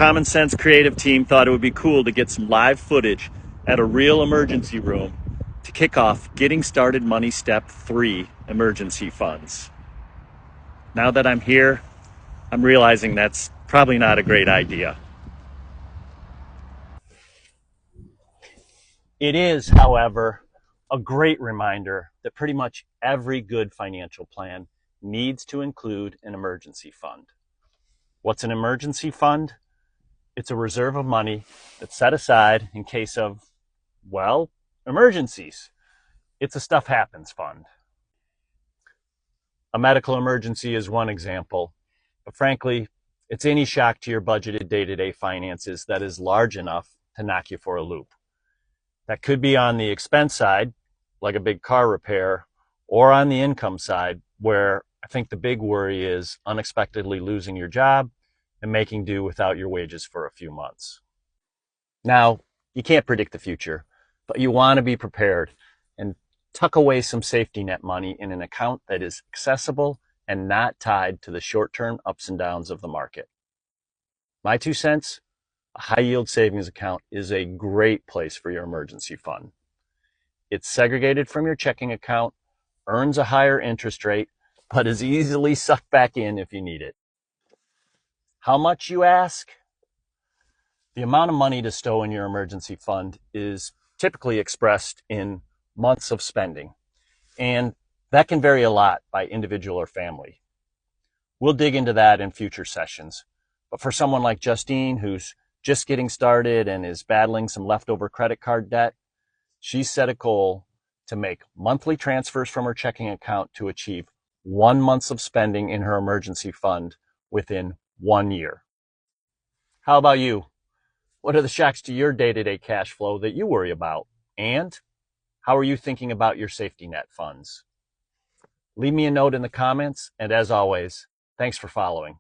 common sense creative team thought it would be cool to get some live footage at a real emergency room to kick off Getting Started Money Step 3 emergency funds. Now that I'm here, I'm realizing that's probably not a great idea. It is, however, a great reminder that pretty much every good financial plan needs to include an emergency fund. What's an emergency fund? It's a reserve of money that's set aside in case of, well, emergencies. It's a stuff happens fund. A medical emergency is one example, but frankly, it's any shock to your budgeted day-to-day finances that is large enough to knock you for a loop. That could be on the expense side, like a big car repair, or on the income side, where I think the big worry is unexpectedly losing your job and making do without your wages for a few months. Now, you can't predict the future, but you want to be prepared and tuck away some safety net money in an account that is accessible and not tied to the short-term ups and downs of the market. My 2 cents, a high yield savings account is a great place for your emergency fund. It's segregated from your checking account, earns a higher interest rate, but is easily sucked back in if you need it. How much, you ask? The amount of money to stow in your emergency fund is typically expressed in months of spending, and that can vary a lot by individual or family. We'll dig into that in future sessions, but for someone like Justine, who's just getting started and is battling some leftover credit card debt, she's set a goal to make monthly transfers from her checking account to achieve 1 month of spending in her emergency fund within 1 year. How about you? What are the shocks to your day-to-day cash flow that you worry about? And how are you thinking about your safety net funds? Leave me a note in the comments, and as always, thanks for following.